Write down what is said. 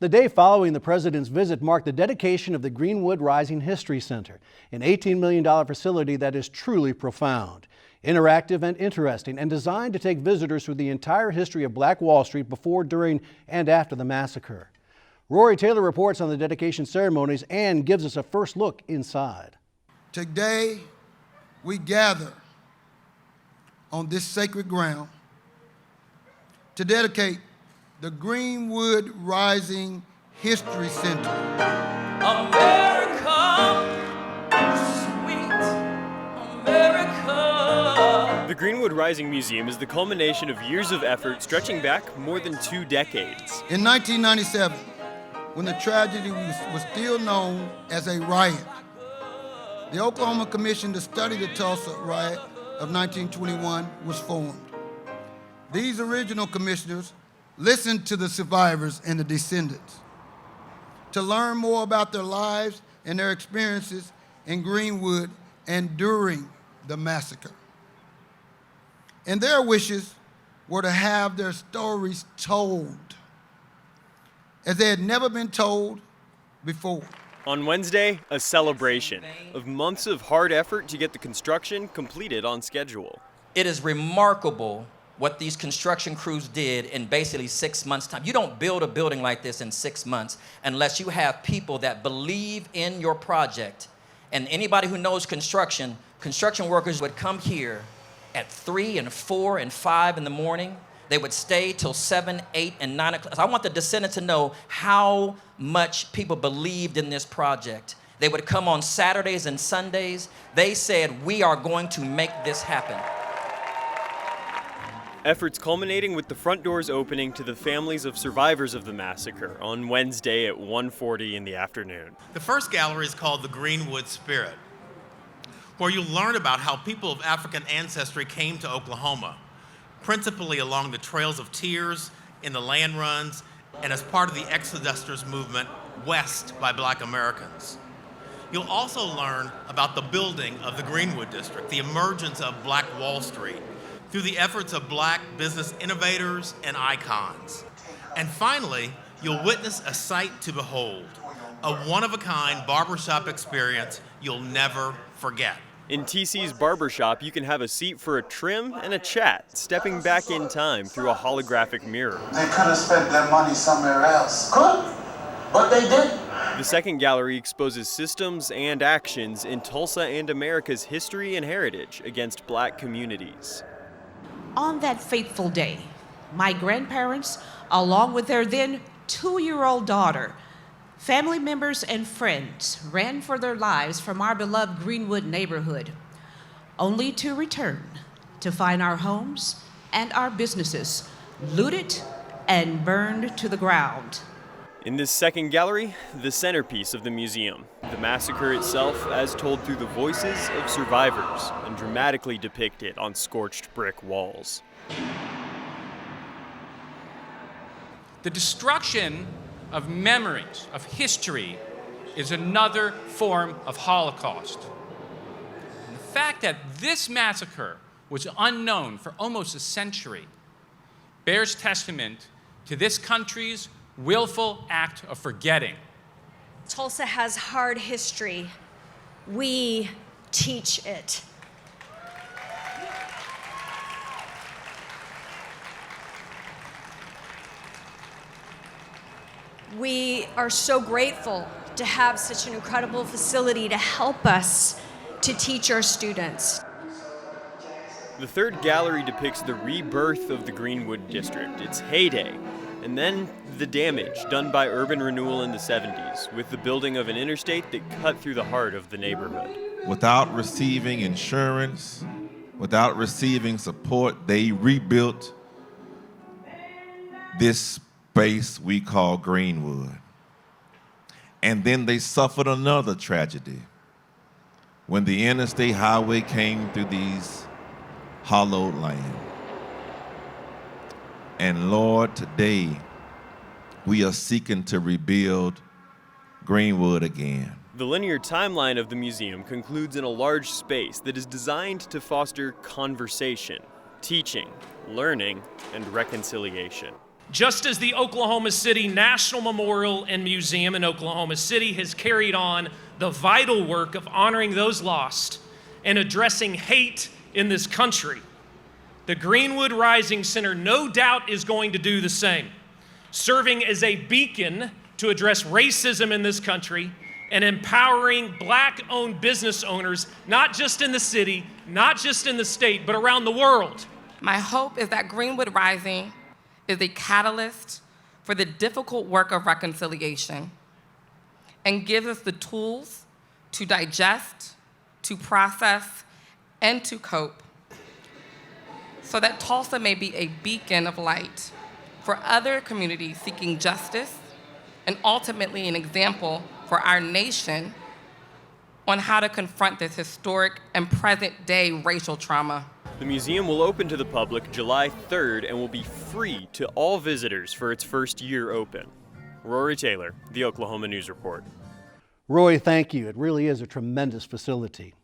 The day following the president's visit marked the dedication of the Greenwood Rising History Center, an $18 million facility that is truly profound, interactive and interesting, and designed to take visitors through the entire history of Black Wall Street before, during, and after the massacre. Rory Taylor reports on the dedication ceremonies and gives us a first look inside. Today, we gather on this sacred ground to dedicate the Greenwood Rising History Center. America, sweet America. The Greenwood Rising Museum is the culmination of years of effort stretching back more than 2 decades. In 1997, when the tragedy was still known as a riot, the Oklahoma Commission to study the Tulsa riot of 1921 was formed. These original commissioners listened to the survivors and the descendants to learn more about their lives and their experiences in Greenwood and during the massacre. And their wishes were to have their stories told as they had never been told before. On Wednesday, a celebration of months of hard effort to get the construction completed on schedule. It is remarkable what these construction crews did in basically 6 months' time. You don't build a building like this in 6 months unless you have people that believe in your project. And anybody who knows construction workers would come here at 3 and 4 and 5 in the morning. They would stay till 7, 8, and 9 o'clock. I want the descendants to know how much people believed in this project. They would come on Saturdays and Sundays. They said, we are going to make this happen. Efforts culminating with the front doors opening to the families of survivors of the massacre on Wednesday at 1:40 in the afternoon. The first gallery is called The Greenwood Spirit, where you'll learn about how people of African ancestry came to Oklahoma, principally along the trails of tears, in the land runs, and as part of the Exodusters movement west by Black Americans. You'll also learn about the building of the Greenwood District, the emergence of Black Wall Street, through the efforts of Black business innovators and icons. And finally, you'll witness a sight to behold, a one-of-a-kind barbershop experience you'll never forget. In TC's barbershop, you can have a seat for a trim and a chat, stepping back in time through a holographic mirror. They could have spent their money somewhere else. Could, but they didn't. The second gallery exposes systems and actions in Tulsa and America's history and heritage against Black communities. On that fateful day, my grandparents, along with their then 2-year-old daughter, family members and friends ran for their lives from our beloved Greenwood neighborhood, only to return to find our homes and our businesses looted and burned to the ground. In this second gallery, the centerpiece of the museum, the massacre itself as told through the voices of survivors and dramatically depicted on scorched brick walls. The destruction of memories, of history, is another form of Holocaust. And the fact that this massacre was unknown for almost a century bears testament to this country's willful act of forgetting. Tulsa has hard history. We teach it. We are so grateful to have such an incredible facility to help us to teach our students. The third gallery depicts the rebirth of the Greenwood District, its heyday, and then the damage done by urban renewal in the 70s with the building of an interstate that cut through the heart of the neighborhood. Without receiving insurance, without receiving support, they rebuilt this space we call Greenwood. And then they suffered another tragedy when the interstate highway came through these hollowed land. And Lord, today we are seeking to rebuild Greenwood again. The linear timeline of the museum concludes in a large space that is designed to foster conversation, teaching, learning, and reconciliation. Just as the Oklahoma City National Memorial and Museum in Oklahoma City has carried on the vital work of honoring those lost and addressing hate in this country, the Greenwood Rising Center no doubt is going to do the same, serving as a beacon to address racism in this country and empowering Black-owned business owners, not just in the city, not just in the state, but around the world. My hope is that Greenwood Rising is a catalyst for the difficult work of reconciliation and gives us the tools to digest, to process, and to cope, so that Tulsa may be a beacon of light for other communities seeking justice and ultimately an example for our nation on how to confront this historic and present-day racial trauma. The museum will open to the public July 3rd and will be free to all visitors for its first year open. Rory Taylor, The Oklahoma News Report. Roy, thank you. It really is a tremendous facility.